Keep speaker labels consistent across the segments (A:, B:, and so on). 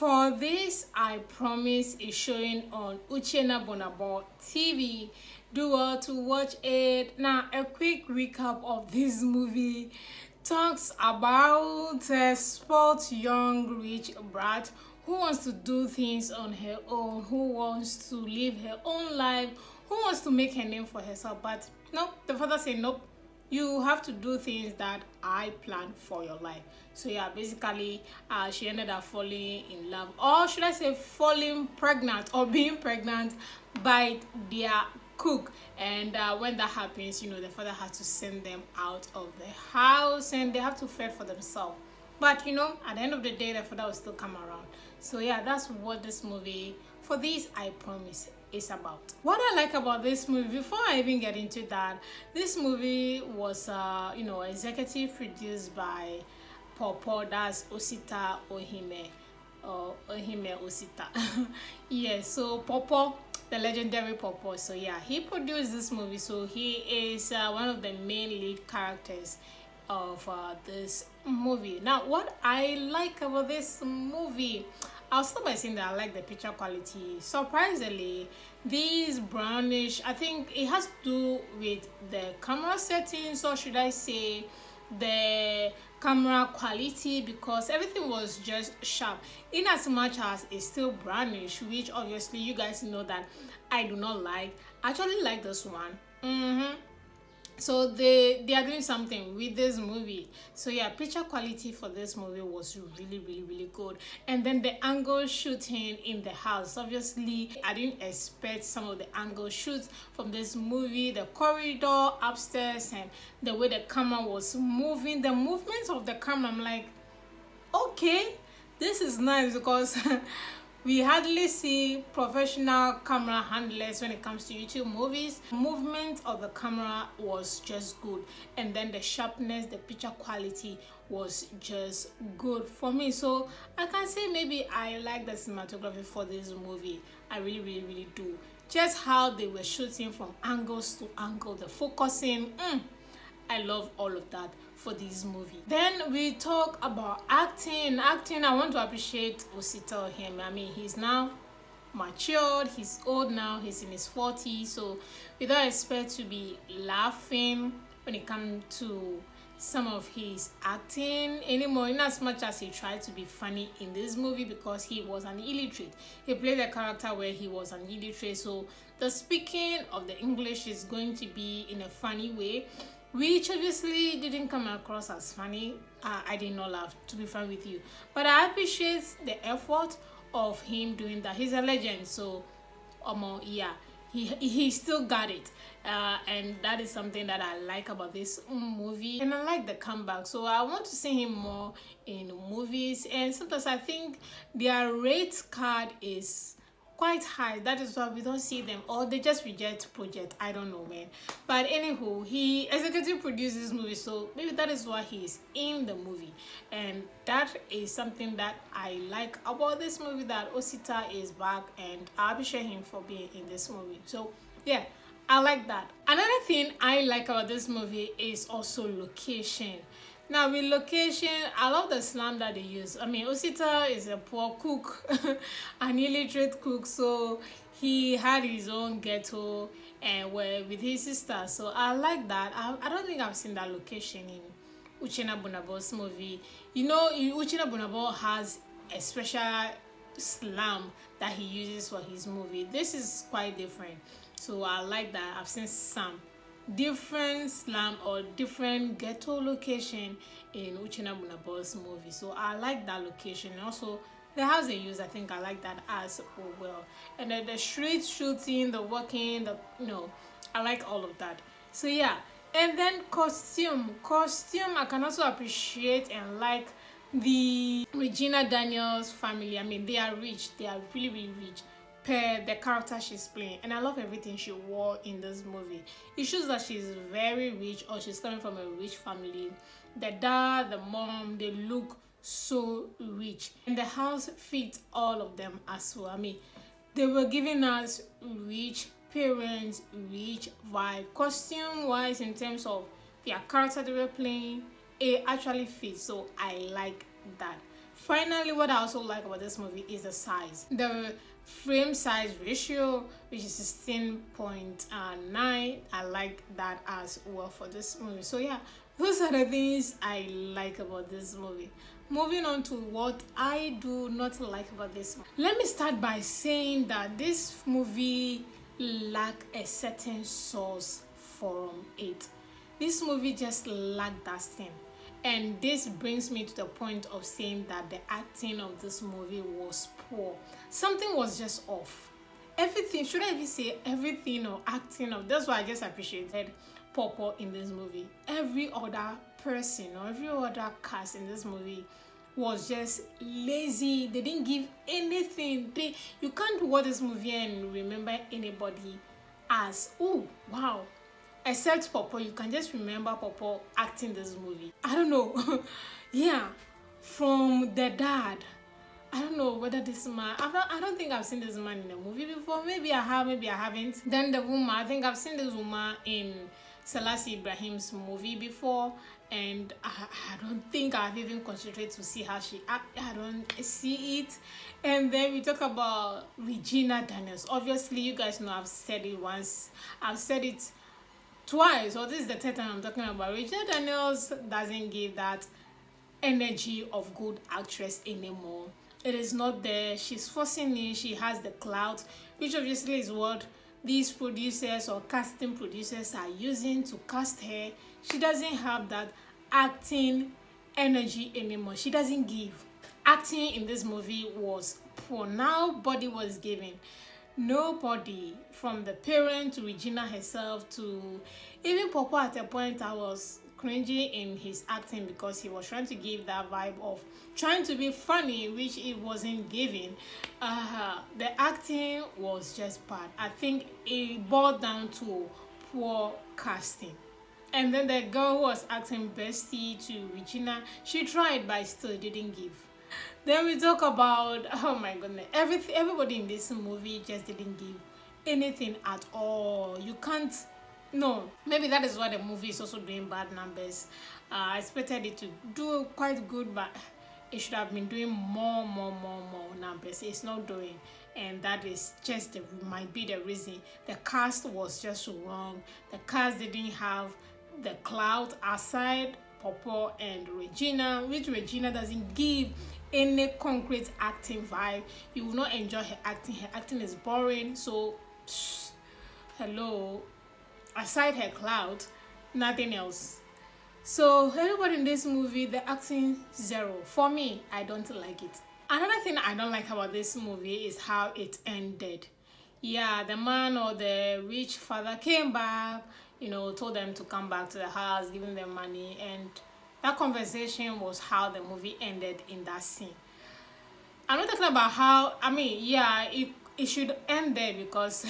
A: For this, I promise, is showing on Uchenna Bonabo TV. Do well to watch it. Now, a quick recap of this movie talks about a spoiled young rich brat who wants to do things on her own, who wants to live her own life, who wants to make her name for herself. But no, the father said, nope, you have to do things that I plan for your life. So yeah, basically she ended up falling in love, or should I say falling pregnant or being pregnant by their cook. And when that happens, the father has to send them out of the house and they have to fend for themselves. But at the end of the day, the father will still come around. So yeah, that's what this movie, for this I promise, is about. What I like about this movie, before I even get into that, this movie was executive produced by Popo, that's Osita Ohime, or Ohime Osita. Yes, so Popo, the legendary Popo. So yeah, he produced this movie, so he is one of the main lead characters of this movie. Now, what I like about this movie, I'll start by saying that I like the picture quality. Surprisingly, this brownish, I think it has to do with the camera settings, or should I say the camera quality, because everything was just sharp, in as much as it's still brownish, which obviously you guys know that I do not like. I actually like this one. So they are doing something with this movie. So yeah, picture quality for this movie was really good. And then the angle shooting in the house, obviously I didn't expect some of the angle shoots from this movie, the corridor upstairs and the way the camera was moving, the movements of the camera. I'm like, okay, this is nice, because we hardly see professional camera handlers when it comes to YouTube movies. Movement of the camera was just good, and then the sharpness, the picture quality was just good for me. So I can say maybe I like the cinematography for this movie. I really do. Just how they were shooting from angles to angle, the focusing, I love all of that for this movie. Then we talk about acting. I want to appreciate Osita him. I mean, he's now matured, he's old now, he's in his 40s, so we don't expect to be laughing when it comes to some of his acting anymore, in as much as he tried to be funny in this movie, because he was an illiterate. He played a character where he was an illiterate, so the speaking of the English is going to be in a funny way, which obviously didn't come across as funny. I did not laugh, to be frank with you, but I appreciate the effort of him doing that. He's a legend, so yeah, he still got it, and that is something that I like about this movie. And I like the comeback, so I want to see him more in movies. And sometimes I think their rate card is quite high, that is why we don't see them, or they just reject project. I don't know, man. But anywho, he executive produced this movie, so maybe that is why he is in the movie, and that is something that I like about this movie, that Osita is back, and I appreciate him for being in this movie. So yeah, I like that. Another thing I like about this movie is also location. Now with location, I love the slang that they use. I mean, Osita is a poor cook, an illiterate cook, so he had his own ghetto and were with his sister. So I like that. I don't think I've seen that location in Uchenna Bonabo's movie. Uchenna Bonabo has a special slang that he uses for his movie. This is quite different, so I like that. I've seen some different slam or different ghetto location in Uchenna Bonabo's movie, so I like that location. And also the house they use, I think I like that as well. And then the street shooting, the walking, I like all of that. So yeah. And then costume I can also appreciate and like the Regina Daniels family. I mean, they are rich, they are really rich per the character she's playing, and I love everything she wore in this movie. It shows that she's very rich, or she's coming from a rich family. The dad, the mom, they look so rich, and the house fits all of them as well. I mean, they were giving us rich parents, rich vibe. Costume wise, in terms of their character they were playing, it actually fits, so I like that. Finally, what I also like about this movie is the size. The frame size ratio, which is 16.9. I like that as well for this movie. So yeah, those are the things I like about this movie. Moving on to what I do not like about this movie. Let me start by saying that this movie lack a certain source from it. This movie just lacked that thing. And this brings me to the point of saying that the acting of this movie was poor. Something was just off. Everything, should I even say everything or acting of, that's why I just appreciated Popo in this movie. Every other person or every other cast in this movie was just lazy. They didn't give anything. You can't watch this movie and remember anybody as, oh wow, except Popo. You can just remember Popo acting this movie. I don't know. Yeah, from the dad. I don't know whether this man, I don't think I've seen this man in a movie before. Maybe I have, maybe I haven't. Then the woman, I think I've seen this woman in Selassie Ibrahim's movie before, and I don't think I've even concentrated to see how she act. I don't see it. And then we talk about Regina Daniels. Obviously, you guys know I've said it once. I've said it twice, or this is the third time I'm talking about. Regina Daniels doesn't give that energy of good actress anymore. It is not there. She's forcing it. She has the clout, which obviously is what these producers or casting producers are using to cast her. She doesn't have that acting energy anymore. She doesn't give. Acting in this movie was poor. Nobody was giving. Nobody, from the parent to Regina herself to even Popo. At a point I was cringy in his acting because he was trying to give that vibe of trying to be funny, which it wasn't giving. The acting was just bad. I think it boiled down to poor casting. And then the girl who was acting bestie to Regina, she tried but still didn't give. Then we talk about, oh my goodness, everybody in this movie just didn't give anything at all. You can't. No, maybe that is why the movie is also doing bad numbers. I expected it to do quite good, but it should have been doing more numbers. It's not doing, and that is just might be the reason. The cast was just wrong. The cast didn't have the clout aside Popo and Regina, which Regina doesn't give any concrete acting vibe. You will not enjoy her acting. Her acting is boring. So, hello. Aside her clout, nothing else. So everybody in this movie, the acting zero. For me, I don't like it. Another thing I don't like about this movie is how it ended. Yeah, the man or the rich father came back, told them to come back to the house, giving them money, and that conversation was how the movie ended in that scene. I'm not talking about how, it should end there because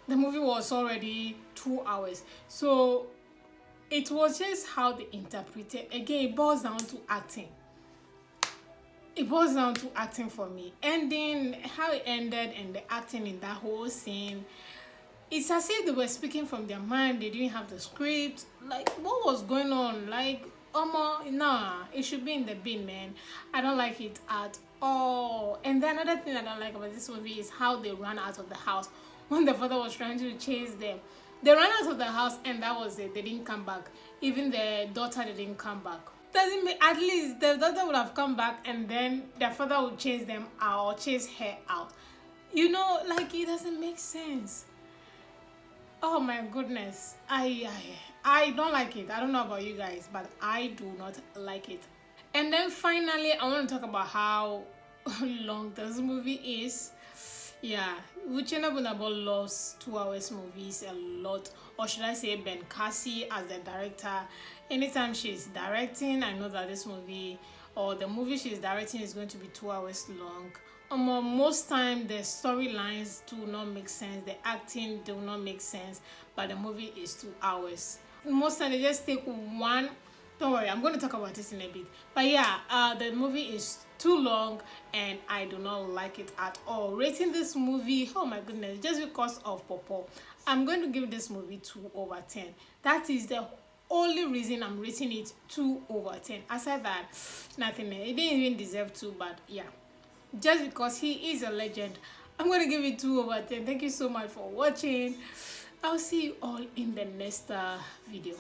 A: the movie was already 2 hours. So it was just how they interpreted. Again, it boils down to acting. It boils down to acting for me. Ending, how it ended and the acting in that whole scene. It's as if they were speaking from their mind. They didn't have the script. Like, what was going on? Like, nah, it should be in the bin, man. I don't like it at all. And then another thing I don't like about this movie is how they ran out of the house when the father was trying to chase them. They ran out of the house and that was it. They didn't come back. Even the daughter didn't come back. Doesn't make, at least the daughter would have come back and then the father would chase them out or chase her out. Like, it doesn't make sense. Oh my goodness. I don't like it. I don't know about you guys, but I do not like it. And then finally, I want to talk about how long this movie is. Yeah, Uchenna Bunabo loves 2 hours movies a lot, or should I say Ben Cassie as the director. Anytime she's directing, I know that this movie or the movie she's directing is going to be 2 hours long. Most time the storylines do not make sense, the acting do not make sense, but the movie is 2 hours. Most time they just take one. Don't worry, I'm going to talk about this in a bit. But yeah, the movie is too long and I do not like it at all. Rating this movie, oh my goodness, just because of Popo, I'm going to give this movie 2/10. That is the only reason I'm rating it 2 over 10. Aside that, nothing. It didn't even deserve 2, but yeah, just because he is a legend, I'm gonna give it 2 over 10. Thank you so much for watching. I'll see you all in the next video.